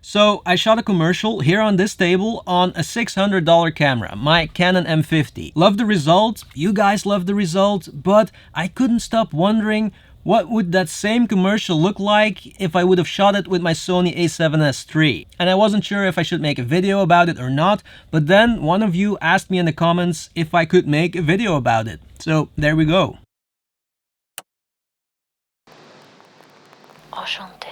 So I shot a commercial here on this table on a $600 camera, my Canon M50. Love the result, you guys love the result, but I couldn't stop wondering what would that same commercial look like if I would have shot it with my Sony A7S III. And I wasn't sure if I should make a video about it or not, but then one of you asked me in the comments if I could make a video about it. So there we go. Enchanté.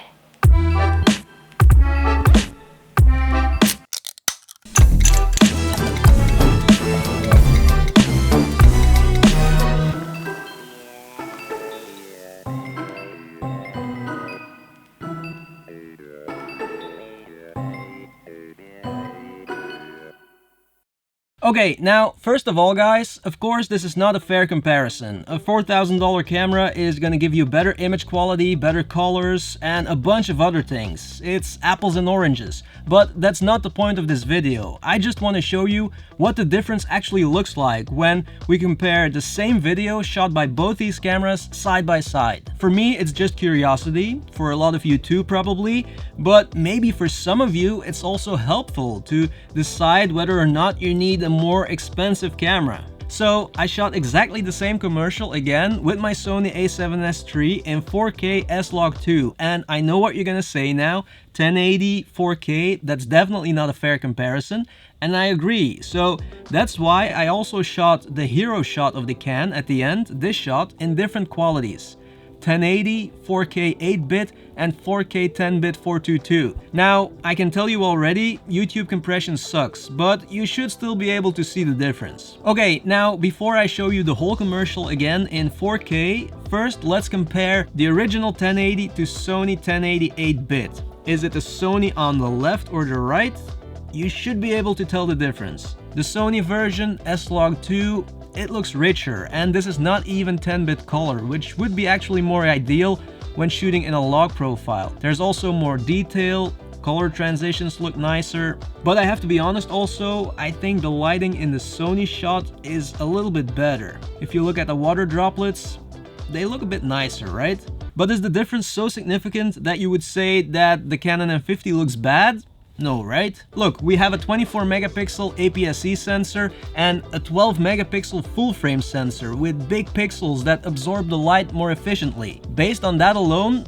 Okay, now, first of all guys, of course this is not a fair comparison. A $4,000 camera is gonna give you better image quality, better colors, and a bunch of other things. It's apples and oranges. But that's not the point of this video. I just want to show you what the difference actually looks like when we compare the same video shot by both these cameras side by side. For me, it's just curiosity, for a lot of you too probably, but maybe for some of you it's also helpful to decide whether or not you need a more expensive camera. So I shot exactly the same commercial again with my Sony A7S III in 4K S-Log2, and I know what you're gonna say now, 1080 4K, that's definitely not a fair comparison, and I agree. So that's why I also shot the hero shot of the can at the end, this shot, in different qualities. 1080, 4K 8-bit, and 4K 10-bit 422. Now, I can tell you already, YouTube compression sucks, but you should still be able to see the difference. Okay, now, before I show you the whole commercial again in 4K, first let's compare the original 1080 to Sony 1080 8-bit. Is it the Sony on the left or the right? You should be able to tell the difference. The Sony version, S-Log2, it looks richer, and this is not even 10-bit color, which would be actually more ideal when shooting in a log profile. There's also more detail, color transitions look nicer, but I have to be honest also, I think the lighting in the Sony shot is a little bit better. If you look at the water droplets, they look a bit nicer, right? But is the difference so significant that you would say that the Canon M50 looks bad? No, right? Look, we have a 24 megapixel APS-C sensor and a 12 megapixel full frame sensor with big pixels that absorb the light more efficiently. Based on that alone,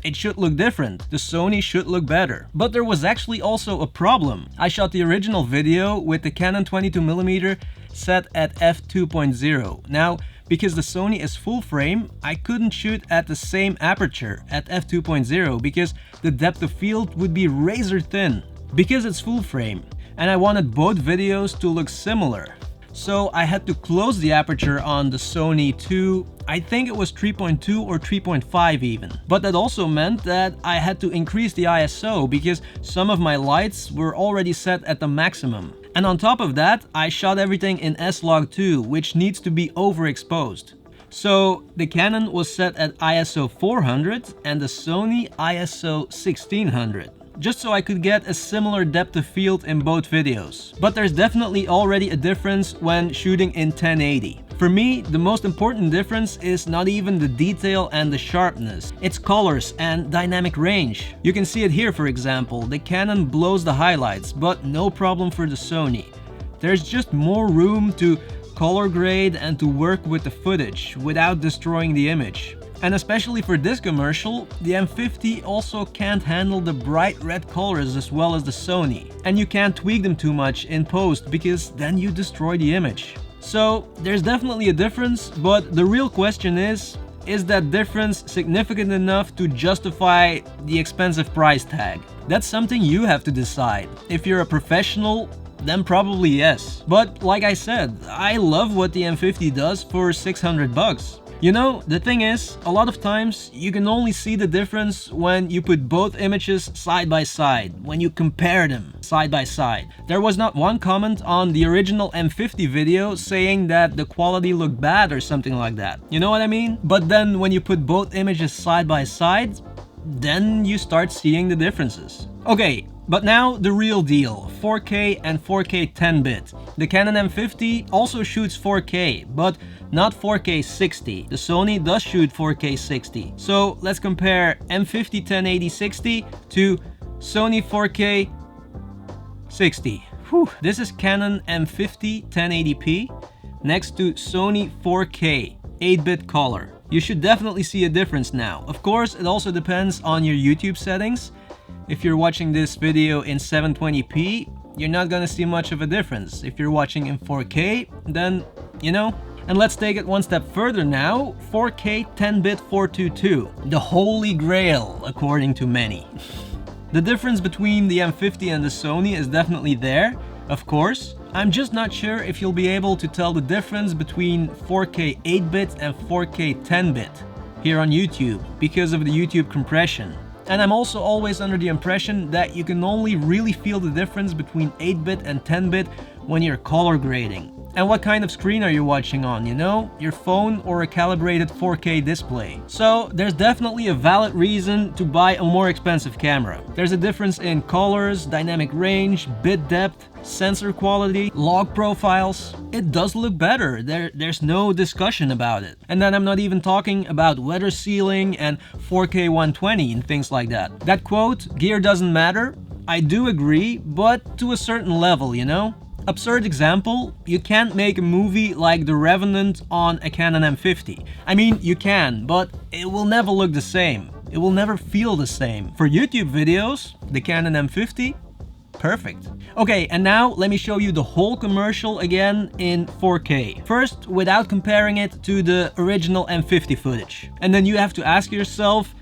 it should look different. The Sony should look better. But there was actually also a problem. I shot the original video with the Canon 22mm set at f2.0. Now, because the Sony is full frame, I couldn't shoot at the same aperture at f2.0 because the depth of field would be razor thin. Because it's full frame, and I wanted both videos to look similar. So I had to close the aperture on the Sony to, I think it was 3.2 or 3.5 even. But that also meant that I had to increase the ISO because some of my lights were already set at the maximum. And on top of that, I shot everything in S-Log2, which needs to be overexposed. So the Canon was set at ISO 400 and the Sony ISO 1600. Just so I could get a similar depth of field in both videos. But there's definitely already a difference when shooting in 1080. For me, the most important difference is not even the detail and the sharpness. It's colors and dynamic range. You can see it here, for example. The Canon blows the highlights, but no problem for the Sony. There's just more room to color grade and to work with the footage without destroying the image. And especially for this commercial, the M50 also can't handle the bright red colors as well as the Sony. And you can't tweak them too much in post because then you destroy the image. So there's definitely a difference, but the real question is that difference significant enough to justify the expensive price tag? That's something you have to decide. If you're a professional, then probably yes. But like I said, I love what the M50 does for 600 bucks. You know, the thing is, a lot of times you can only see the difference when you put both images side by side, when you compare them side by side. There was not one comment on the original M50 video saying that the quality looked bad or something like that. You know what I mean? But then when you put both images side by side, then you start seeing the differences. Okay, but now the real deal, 4K and 4K 10-bit. The Canon M50 also shoots 4K, but not 4K 60. The Sony does shoot 4K 60. So let's compare M50 1080 60 to Sony 4K 60. Whew. This is Canon M50 1080p next to Sony 4K 8-bit color. You should definitely see a difference now. Of course, it also depends on your YouTube settings. If you're watching this video in 720p, you're not gonna see much of a difference. If you're watching in 4K, then, you know. And let's take it one step further now. 4K 10-bit 422. The holy grail, according to many. The difference between the M50 and the Sony is definitely there, of course. I'm just not sure if you'll be able to tell the difference between 4K 8-bit and 4K 10-bit here on YouTube because of the YouTube compression. And I'm also always under the impression that you can only really feel the difference between 8-bit and 10-bit when you're color grading. And what kind of screen are you watching on, you know? Your phone or a calibrated 4K display? So there's definitely a valid reason to buy a more expensive camera. There's a difference in colors, dynamic range, bit depth, sensor quality, log profiles. It does look better, there's no discussion about it. And then I'm not even talking about weather sealing and 4K 120 and things like that. That quote, gear doesn't matter, I do agree, but to a certain level, you know? Absurd example, you can't make a movie like The Revenant on a Canon M50. I mean, you can, but it will never look the same. It will never feel the same. For YouTube videos, the Canon M50, perfect. Okay, and now let me show you the whole commercial again in 4K. First, without comparing it to the original M50 footage. And then you have to ask yourself,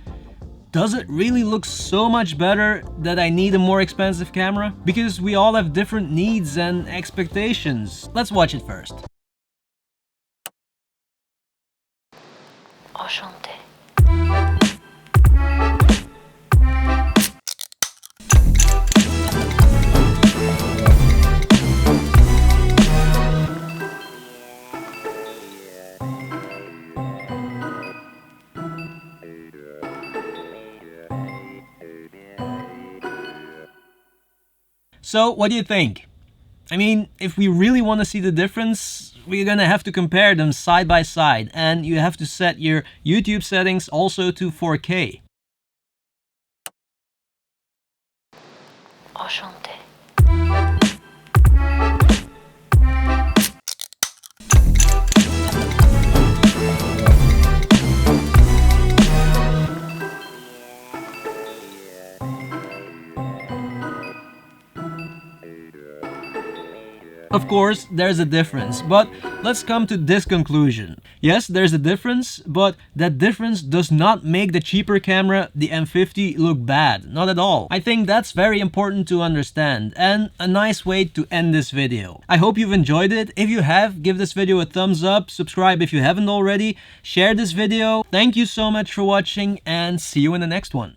does it really look so much better that I need a more expensive camera? Because we all have different needs and expectations. Let's watch it first. Enchanté. So, what do you think? I mean, if we really want to see the difference, we're gonna have to compare them side by side, and you have to set your YouTube settings also to 4K. Enchanté. Of course, there's a difference, but let's come to this conclusion. Yes, there's a difference, but that difference does not make the cheaper camera, the M50, look bad. Not at all. I think that's very important to understand, and a nice way to end this video. I hope you've enjoyed it. If you have, give this video a thumbs up, subscribe if you haven't already, share this video. Thank you so much for watching, and see you in the next one.